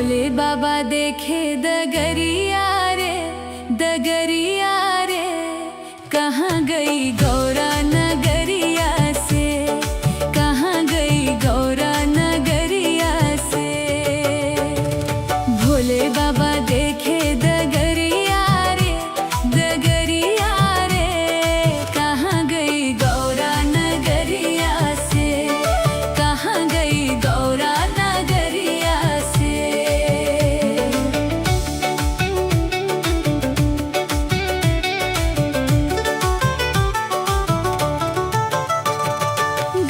भोले बाबा देखे दगरिया रे, दगरिया रे, कहाँ गई गौरा नगरिया से, कहाँ गई गौरा नगरिया से। भोले बाबा देखे दगरिया रे, दगरिया रे, कहाँ गई गौरा नगरिया से, कहाँ गई गौरा नगरिया से।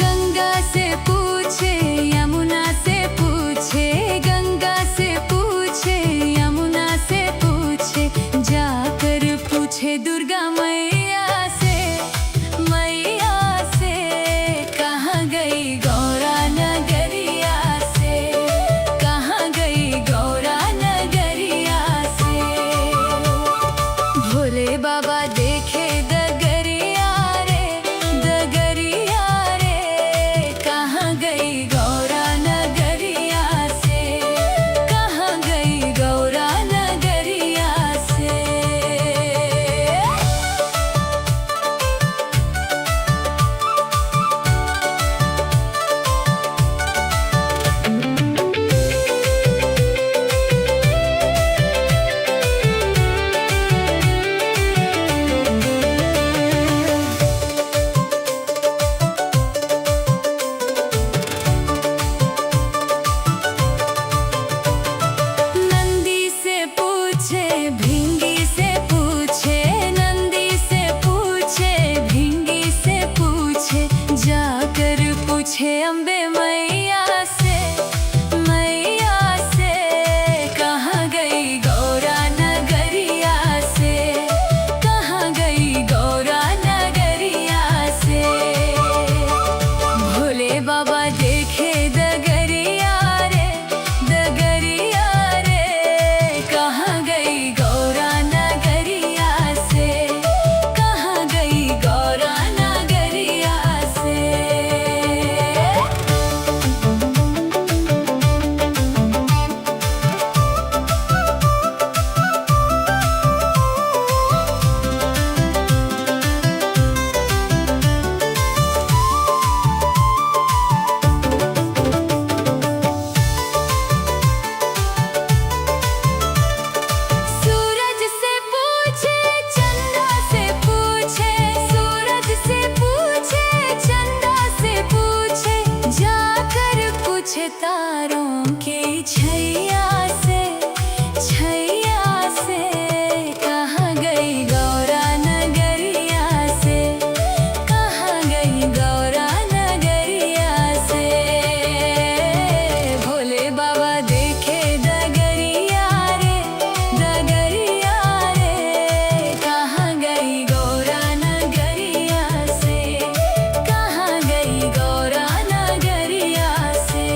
गंगा से पूछे यमुना से पूछे, गंगा से पूछे यमुना से पूछे, जाकर पूछे दुर्गा मैया से, मैया से, कहाँ गई गौरा नगरिया से, कहाँ गई गौरा नगरिया से। भोले बाबा देखे दगरिया रे, दगरिया रे, कहाँ गई गौरा नगरिया से, कहाँ गई गौरा नगरिया से। नंदी से पूछे भिंगी से पूछे, नंदी से पूछे भिंगी से पूछे, जाकर पूछे अम्बे मैया से, मैया से, कहाँ गई गौरा नगरिया से, कहाँ गई गौरा नगरिया से। भोले बाबा देखे दगरिया रे, दगरिया रे, कहाँ गई गौरा नगरिया से, कहाँ गई गौरा नगरिया से। सूरज से पूछे चंदा से पूछे, सूरज से पूछे चंदा से पूछे, जाकर पूछे तारों की छैया से, छैया से, कहाँ गई गौरा नगरिया से, कहाँ गई गौरा नगरिया से। भोले बाबा देखे दगरिया रे, दगरिया रे, कहाँ गई गौरा नगरिया से, कहाँ गई गौरा नगरिया से।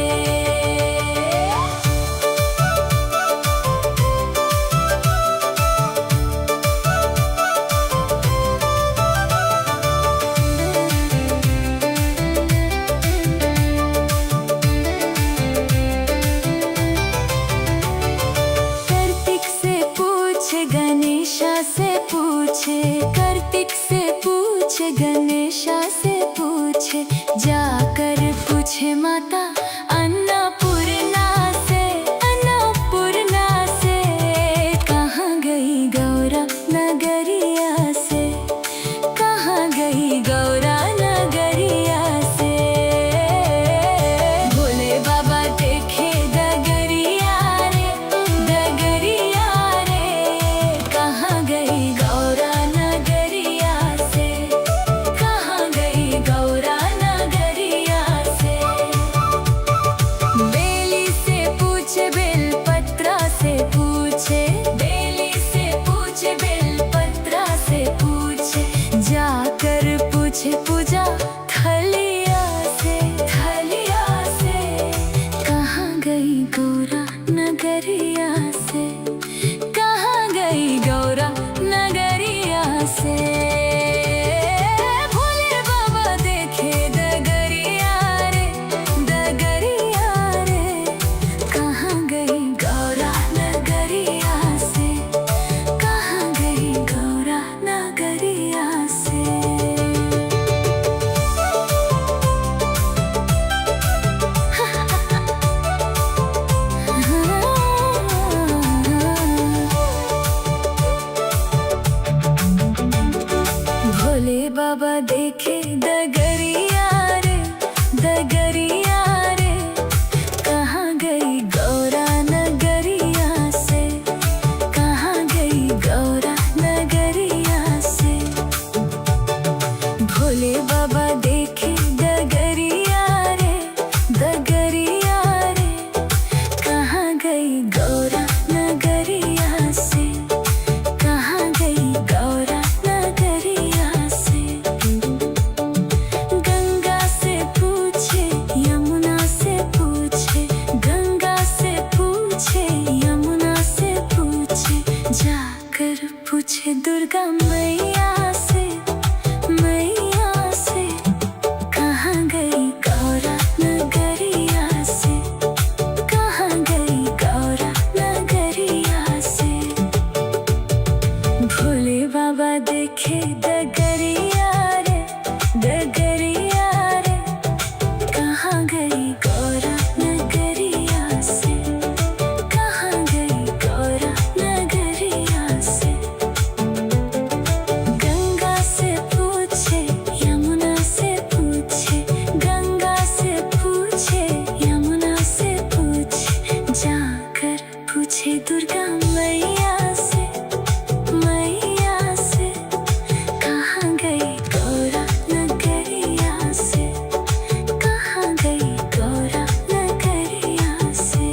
कार्तिक से पूछे गणेशा से पूछे, कार्तिक से पूछे गणेशा से पूछे, जाकर पूछे माता अन्नपूर्णा से, अन्नपूर्णा से, कहाँ गई गौरा नगरिया से, कहाँ गई गौरा नगरिया से। भोले बाबा देखे दगरिया रे, दगरिया रे, कहाँ गई गौरा नगरिया से, कहाँ गई गौरा नगरिया से। बेली से पूछे बेलपत्रा से पूछे, बेली से पूछे बेलपत्रा से पूछे, जाकर पूछे पूजा थलिया से, थलिया से, कहाँ गई गौरा नगरिया से, कहाँ गई गौरा नगरिया से। भोले बाबा देखे दगरिया रे, दगरिया रे, कहाँ गई गौरा गई गौरा नगरिया से, कहाँ गई गौरा नगरिया से। गंगा से पूछे यमुना से पूछे, गंगा से पूछे यमुना से पूछे, जाकर पूछे दुर्गा मैया से, मैया से। कहाँ गई गौरा नगरिया से, कहाँ गई गौरा नगरिया से। भोले बाबा देखे डगरिया रे, डगरिया रे, कहाँ गई गौरा नगरिया से, कहाँ गई गौरा नगरिया से। गंगा से पूछे यमुना से पूछे, गंगा से पूछे यमुना से पूछे, जाकर पूछे दुर्गा मैया से, मैया से। कहाँ गई गौरा नगरिया से, कहाँ गई गौरा नगरिया से।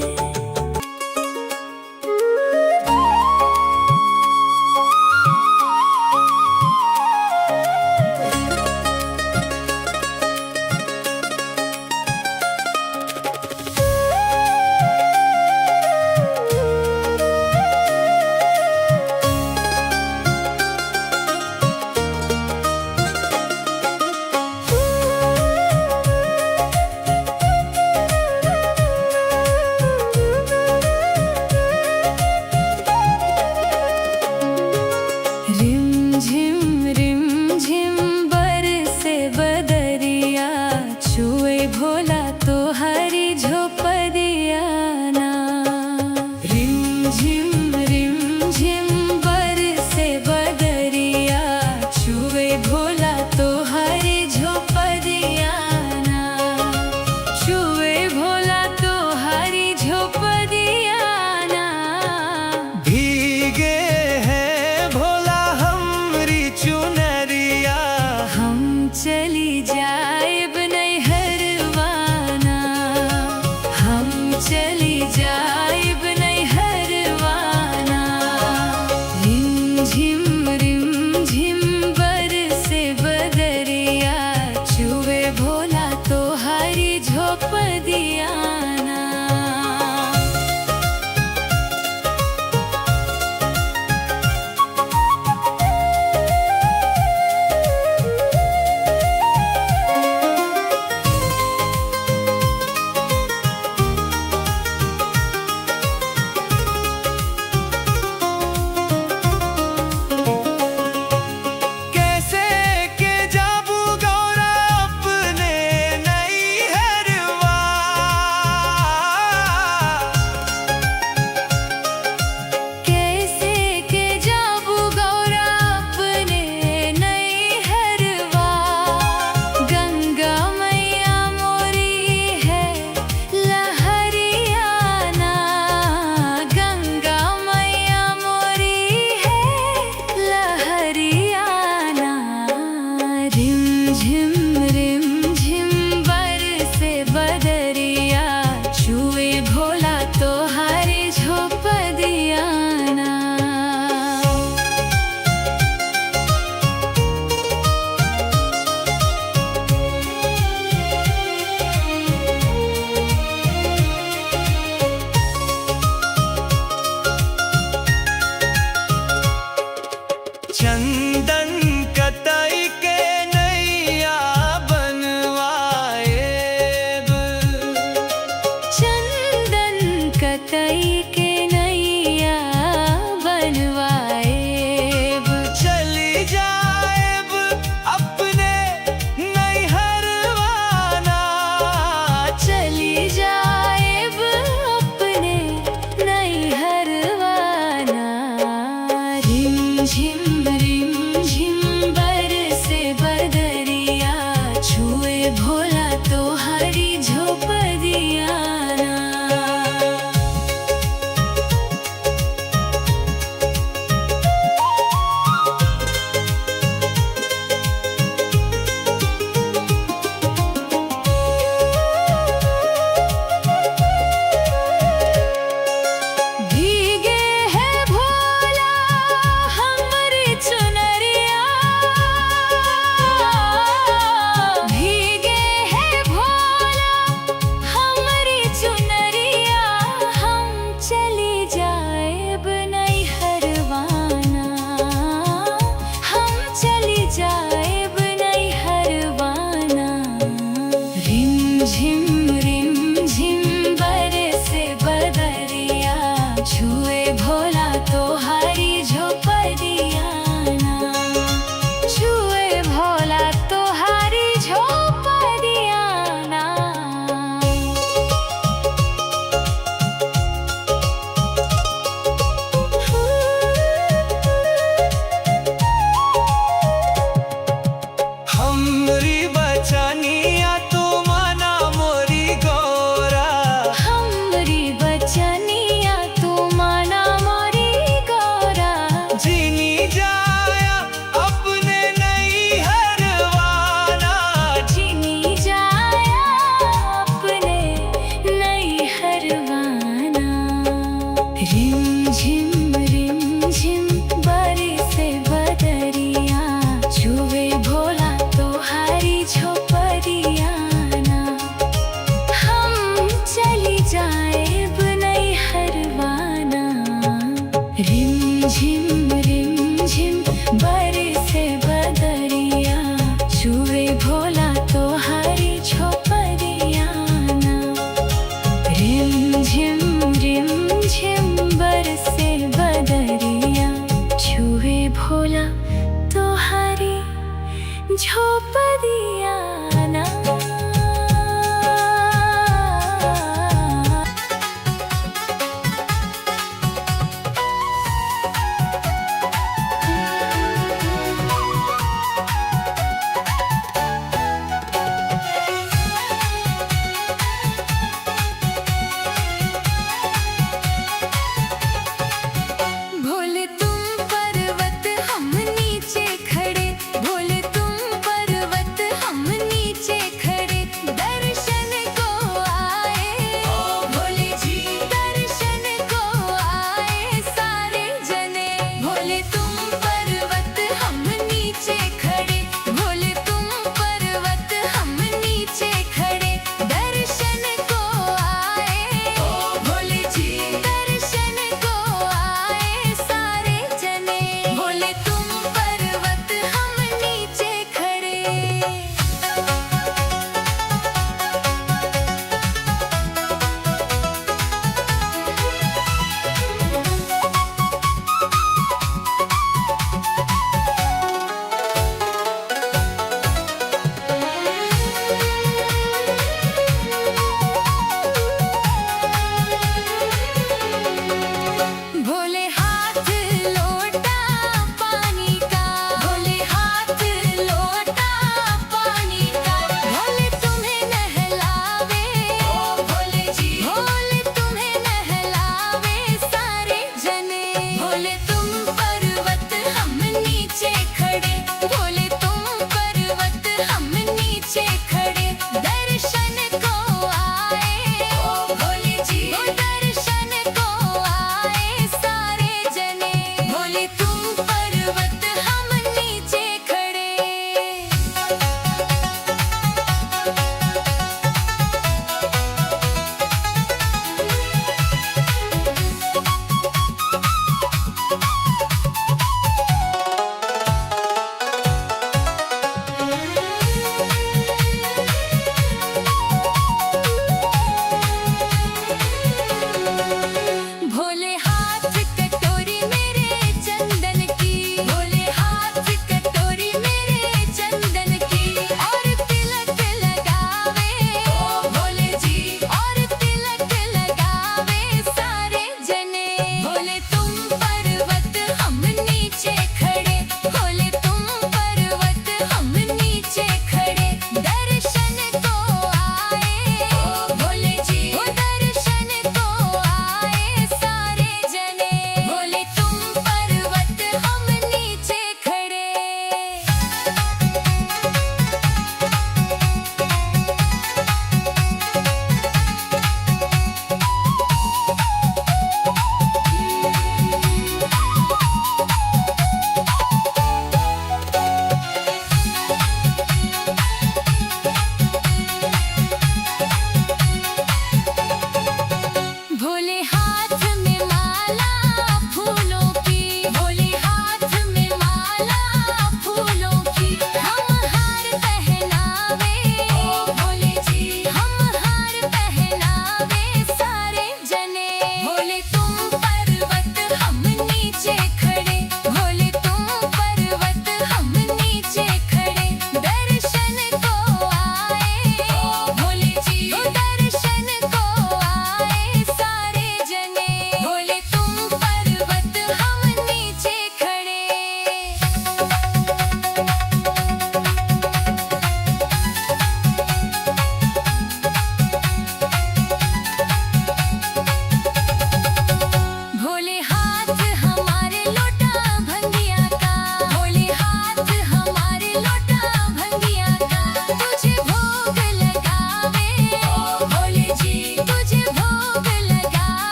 रिम झिम बरसे बदरिया, छुए भोला तोहारी झोपड़िया ना। हम चली जाएब नैहरवाना। रिम झिम बरसे बदरिया, छुए भोला तोहारी झोपड़िया ना। रिम झिम बरसे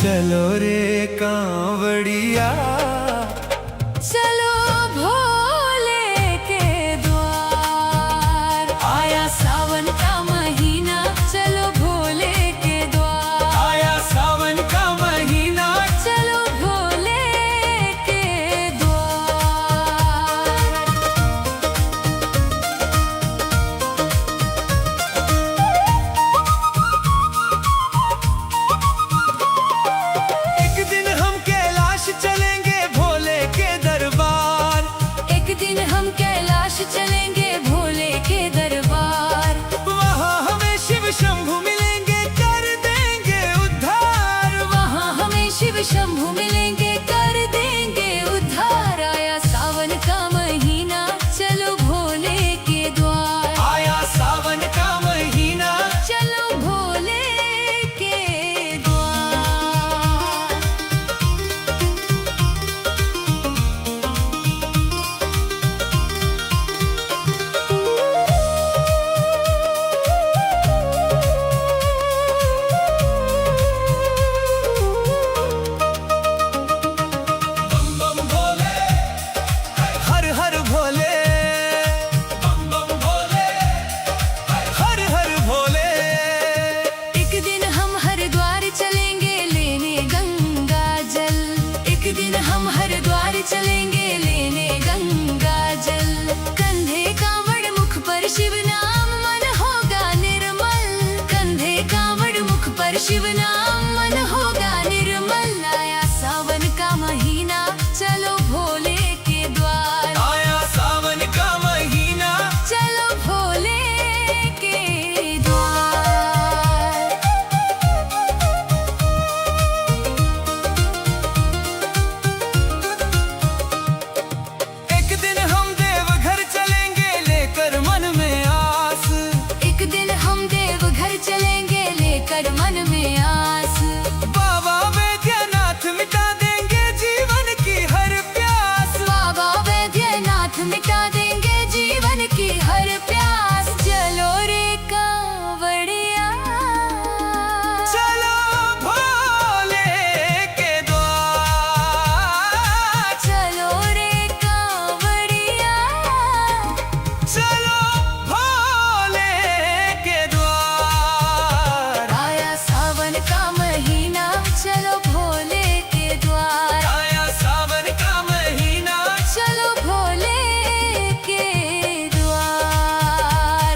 चलो रे कांवड़िया, चलो भोले के द्वार। आया सावन का महीना, चलो भोले के द्वार। आया सावन का महीना, चलो भोले के द्वार। एक दिन हम कैलाश चलेंगे भोले के दरबार। एक दिन हम कैलाश चलेंगे भोले के दरबार। वहाँ हमें शिव शंभु मिलेंगे, कर देंगे उद्धार। वहाँ हमें शिव शंभु मिलेंगे, कर देंगे उद्धार। आया सावन का महीना, चलो भोले के द्वार। आया सावन का महीना, चलो भोले के द्वार। बम बम भोले, हर हर भोले, बम बम भोले, हर हर भोले। एक दिन हम हरिद्वार चलेंगे लेने गंगा जल। एक दिन हम हरिद्वार चलेंगे लेने गंगा जल। कंधे कांवड़ मुख पर शिव नाम, मन होगा निर्मल। कंधे कांवड़ मुख पर शिव नाम, मन होगा निर्मल। आया सावन का महीना, चलो भोले के द्वार। आया सावन का महीना, चलो भोले के द्वार। एक दिन हम देवघर चलेंगे लेकर मन में आस। एक दिन हम देवघर चलेंगे लेकर मन में आस। बाबा वैद्यनाथ मिटा देंगे जीवन की हर प्यास। बाबा वैद्यनाथ मिटा देंगे जीवन की हर प्यास। चलो रे कांवड़िया, चलो भोले के द्वार। चलो रे कांवड़िया। चलो भोले के द्वार। आया सावन का महीना, चलो भोले के द्वार। आया सावन का महीना, चलो भोले के द्वार।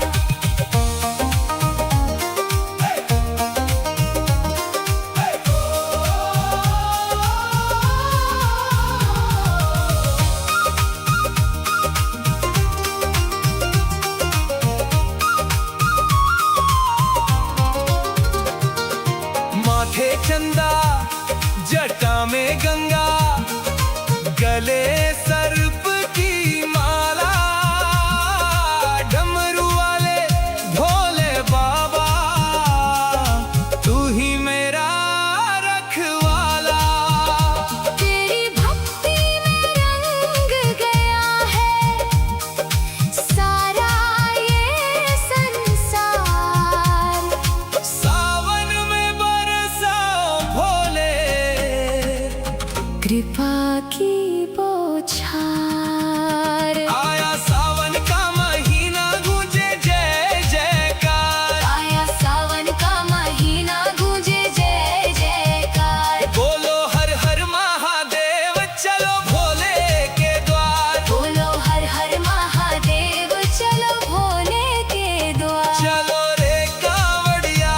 माथे चंदा, जटा में गंगा, गले सर्प की माला। डमरू वाले भोले बाबा, तू ही मेरा रखवाला। तेरी भक्ति में रंग गया है सारा ये संसार। सावन में बरसाओ भोले, कृपा की बौछार। आया सावन का महीना, गूंजे जय जयकार। आया सावन का महीना, गूंजे जय जयकार। बोलो हर हर महादेव, चलो भोले के द्वार। बोलो हर हर महादेव, चलो भोले के द्वार। चलो रे कांवड़िया,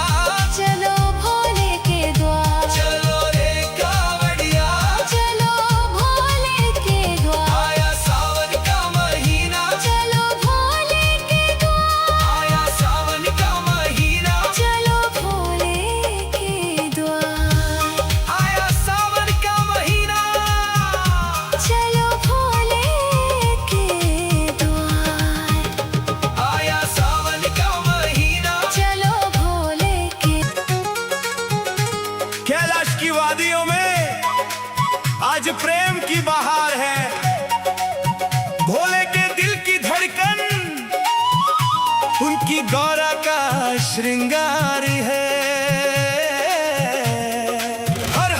चलो भोले के द्वार। चलो रे कांवड़िया। चलो भोले के द्वार। आया सावन का महीना, चलो भोले के द्वार। आया सावन का महीना, चलो भोले के द्वार। आया सावन का महीना। चलो भोले के द्वार। आया सावन का महीना। चलो भोले के। कैलाश की वादियों में आज प्रेम की बहार है। भोले के दिल की धड़कन, उनकी गौरा का श्रृंगार है। हर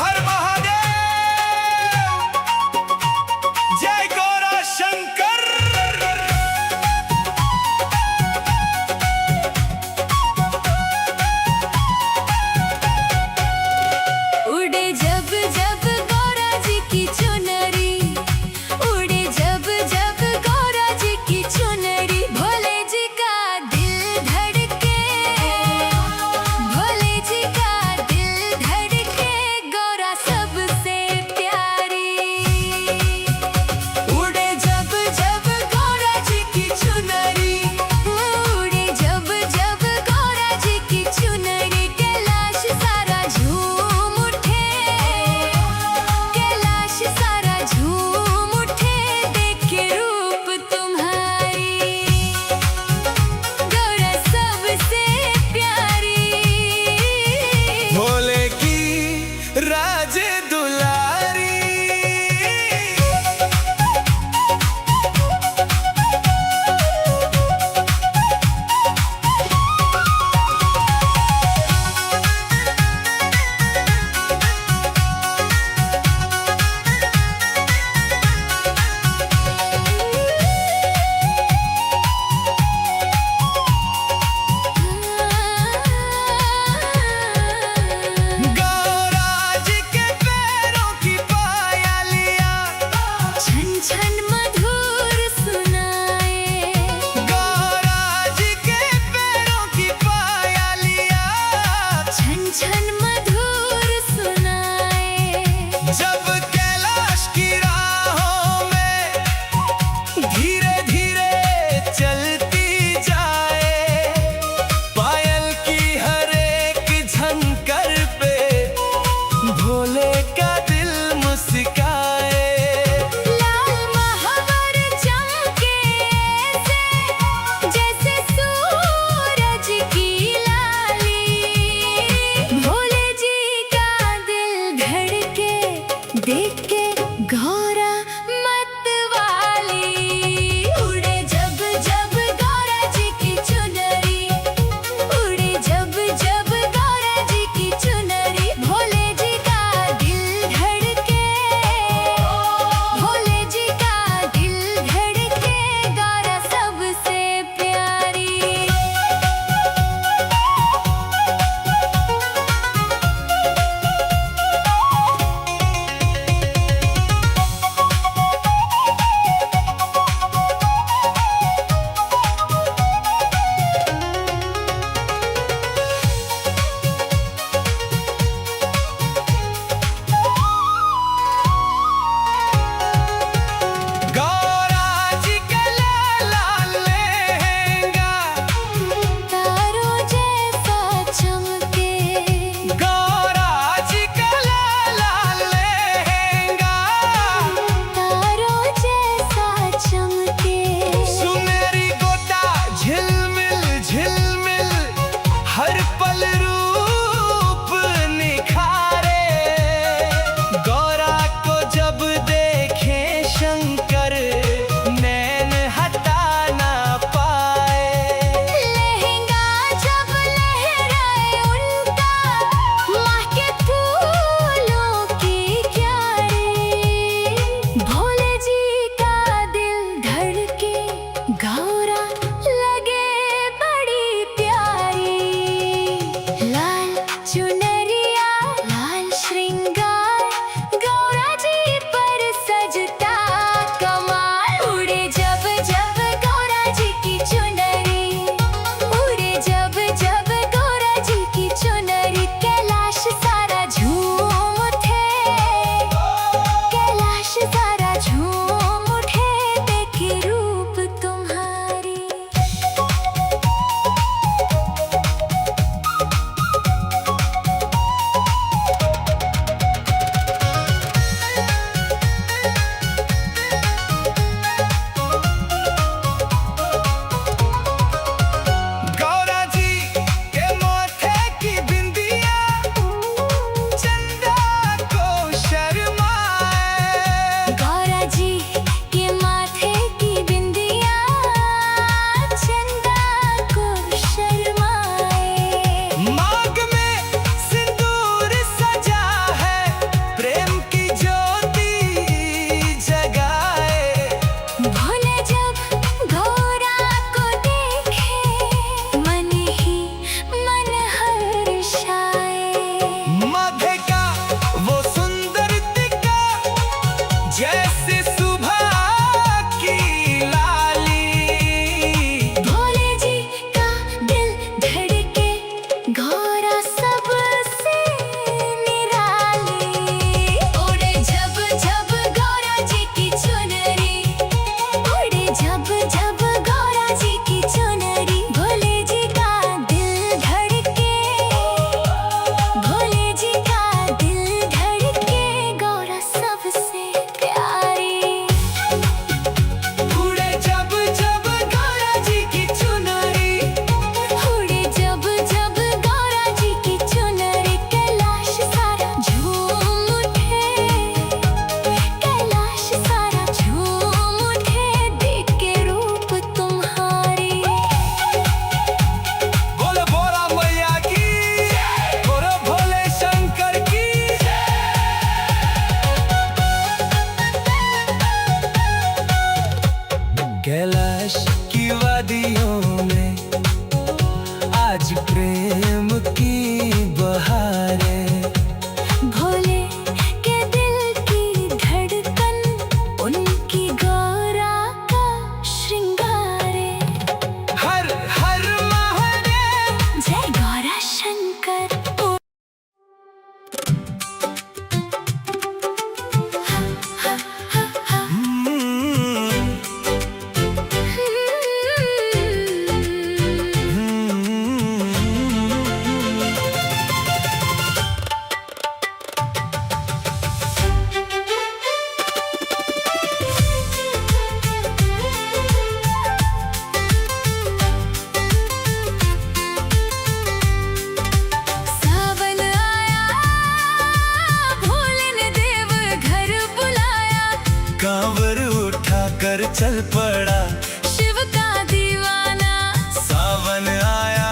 चल पड़ा शिव का दीवाना। सावन आया,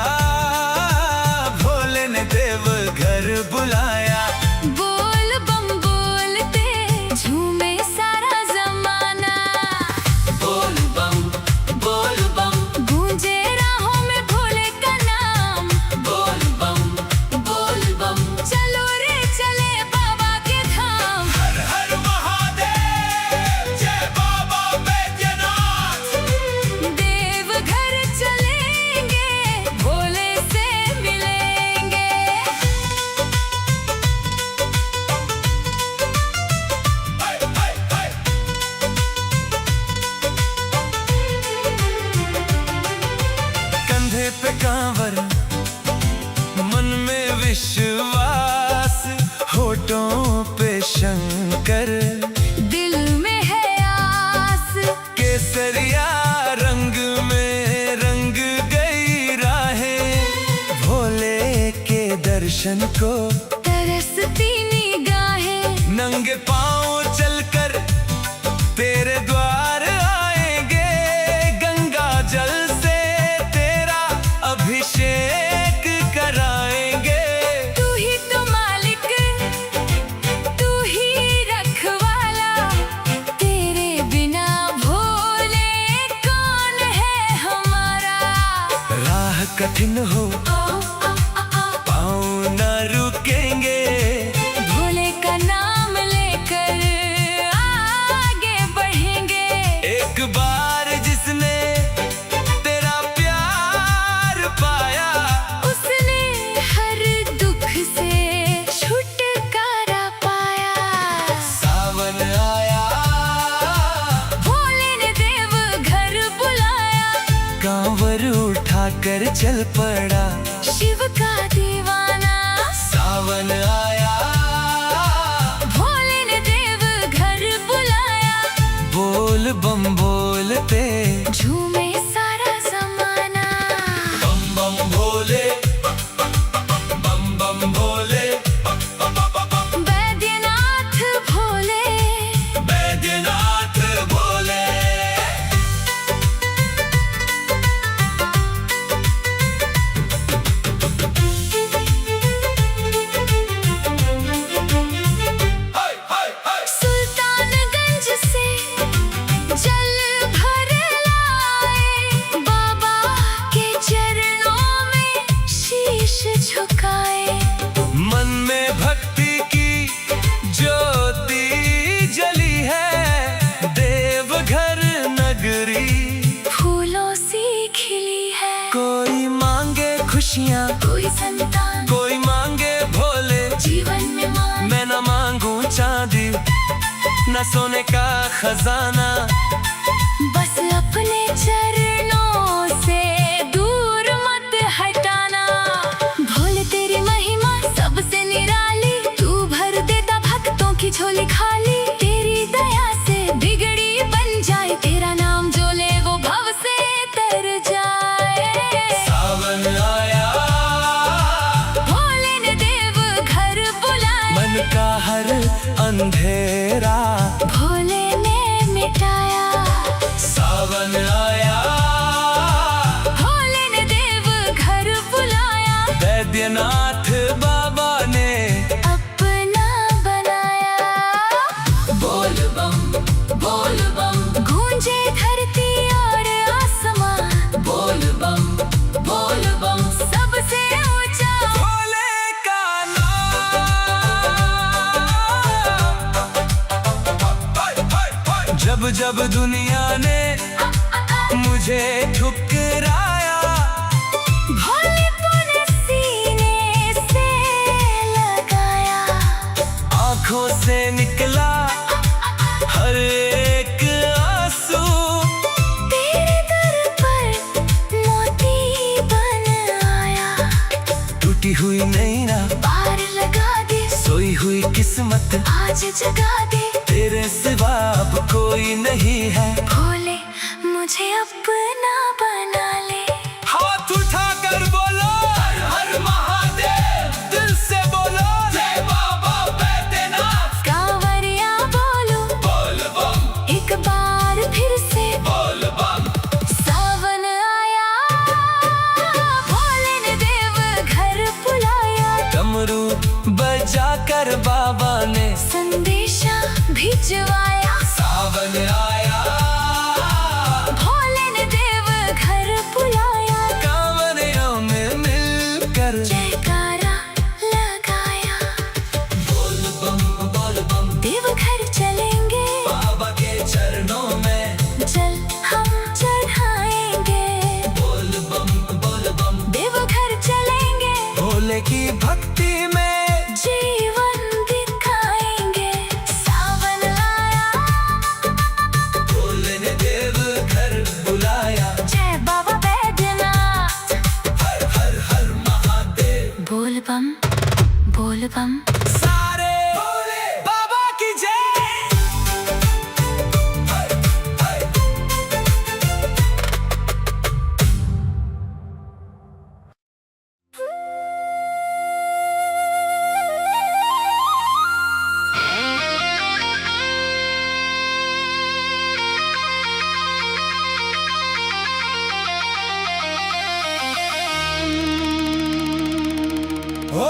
भोले ने देव घर बुलाया। बोल बम बोलते झूमे सारा जमाना। बोल बम गूंजे राहों में भोले का नाम। बोल बम चलो रे चले बाबा के धाम। हर हर महादेव, जय बाबा बैद्यनाथ। देवघर चलेंगे, भोले से मिलेंगे। हाय हाय हाय। कंधे पे कांवर, मन में विश्वास, होठों पे शंकर, दिल में है आस। केसरिया रंग में रंग गई राहें। भोले के दर्शन को तरसती निगाहें। नंगे पांव चलकर तेरे द्वार आएंगे। गंगा जल से तेरा अभिषेक कराएंगे। तू ही तो मालिक, तू ही रखवाला। तेरे बिना भोले कौन है हमारा। राह कठिन हो, पाँव न रुकेंगे। भोले का नाम लेकर आगे बढ़ेंगे। एक बार जिसने तेरा प्यार पाया, उसने हर दुख से छुटकारा पाया। सावन आया, भोले ने देव घर बुलाया। कांवर उठाकर चल पड़ा शिव का दीवाना। सावन आया, भोले ने देव घर बुलाया। बोल बम बोलते झूमे सारा जमाना। बम बम भोले, बम बम भोले, बैद्यनाथ भोले। बैद्यनाथ भोले। हाय हाय हाय। सुल्तानगंज से जल भर लाए। बाबा के चरणों में शीश झुकाए। मन में भक्ति की ज्योति जली है। देवघर नगरी फूलों सी खिली है। कोई मांगे खुशियाँ, कोई संतान, कोई मांगे भोले। जीवन में मान। मैं न मांगू चांदी, न सोने का खजाना। बस अपने चरणों से दूर मत हटाना। भोले तेरी महिमा सबसे निराली। तू भर देता भक्तों की झोली खाली। तेरी दया से बिगड़ी बन जाए। तेरा नाम जो ले वो भव से तर जाए। सावन आया, भोले ने देव घर बुलाया। मन का हर अंधेरा भोले ने मिटाया। सावन आया, भोले ने देव घर बुलाया। बैद्यनाथ बाबा ने अपना बनाया। बोल बम गूंजे धरती और आसमां। बोल बम सबसे ऊंचा भोले का नाम। जब जब दुनिया ने मुझे ठुकराया, भोलेपन सीने से लगाया। आंखों से निकला हर एक आंसू। तेरे दर पर मोती बन आया। टूटी हुई नैना पार लगा दे। सोई हुई किस्मत आज जगा दे। तेरे सिवा अब कोई नहीं है। भोले मुझे अपना बना ले। हाथ उठा कर बोलो हर हर महादेव। दिल से बोलो जय बाबा बैद्यनाथ। कांवरिया बोलो बोल बम एक बार फिर से। डमरू बजा कर बाबा ने संदेशा भिजवाया। सावन आया, भोले ने देव घर बुलाया। कांवरियों में मिलकर जयकारा लगाया। बोल बम देव घर चलेंगे, बाबा के चरणों में जल हम चढ़ाएंगे। बोल बम देव घर चलेंगे, भोले की भक्ति में जीवन दिखाएंगे। सावन आया, भोले ने देव घर बुलाया। जय बाबा बैद्यनाथ। हर हर हर महादेव। बोल बम सारे भोले बाबा की जय। हाय हाय। ओ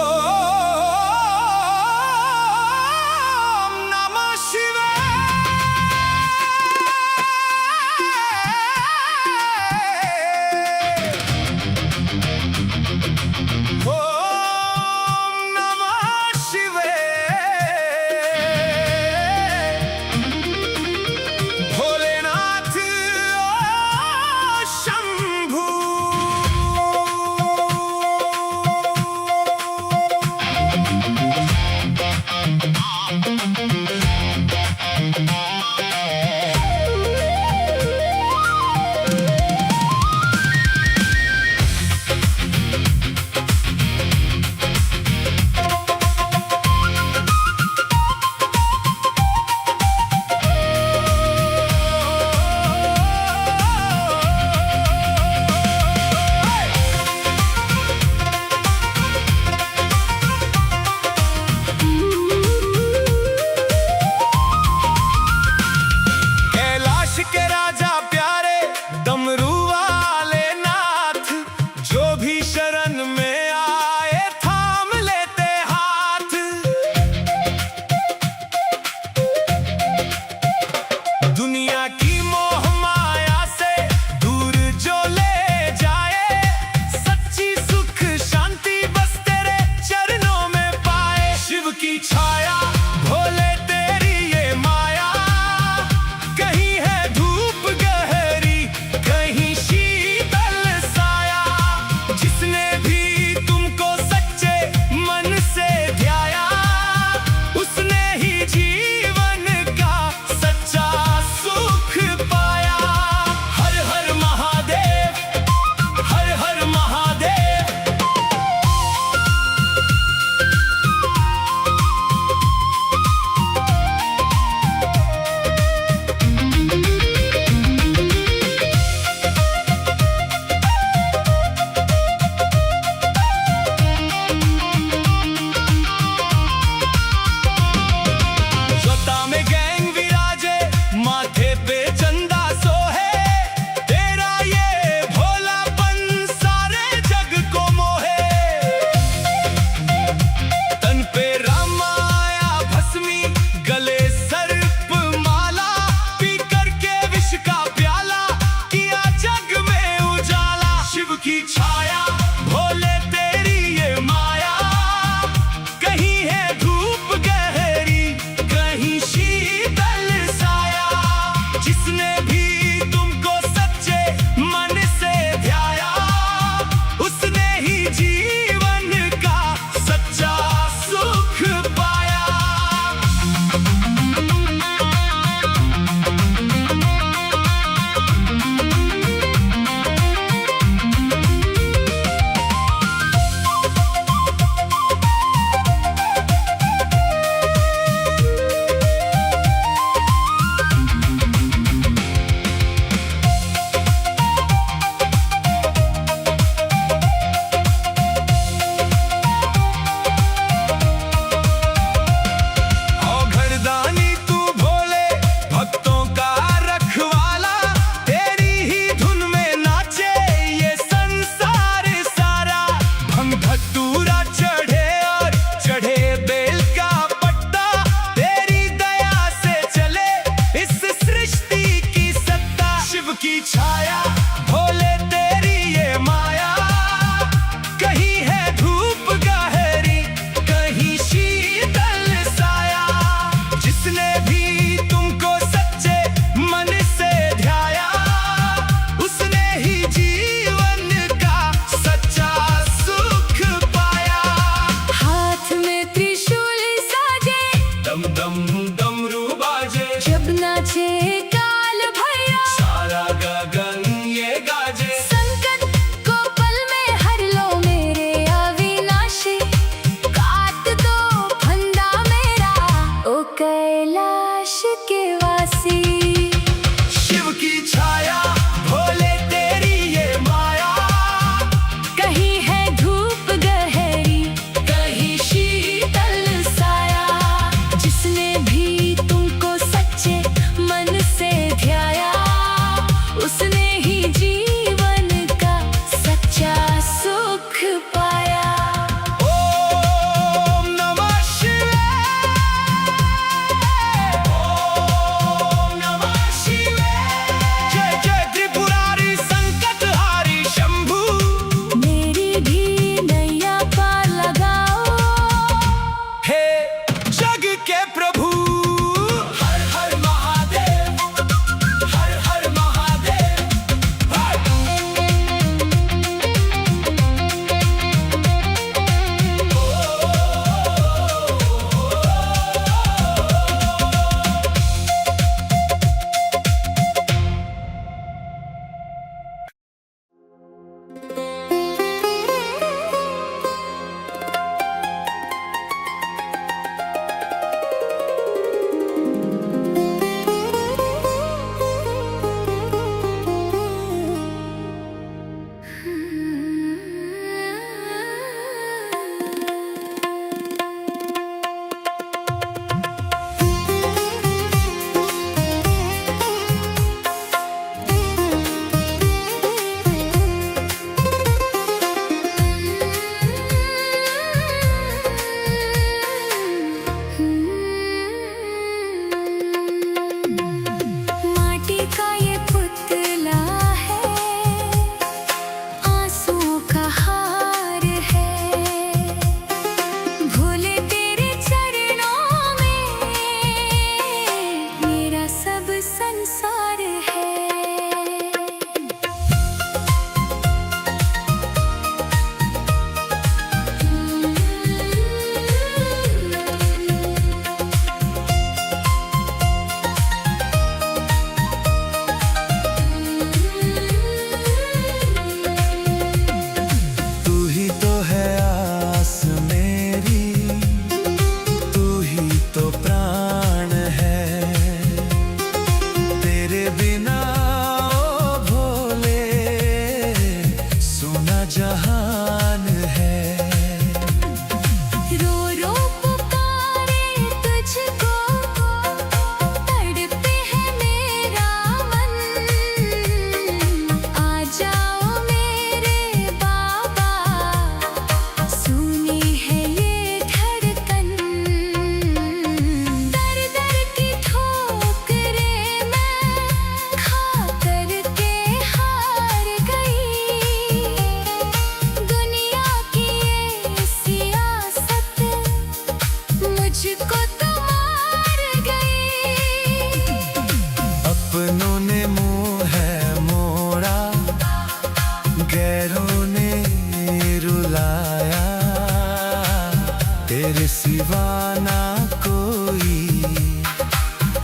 तेरे सिवा ना कोई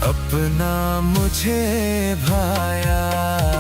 अपना मुझे भाया।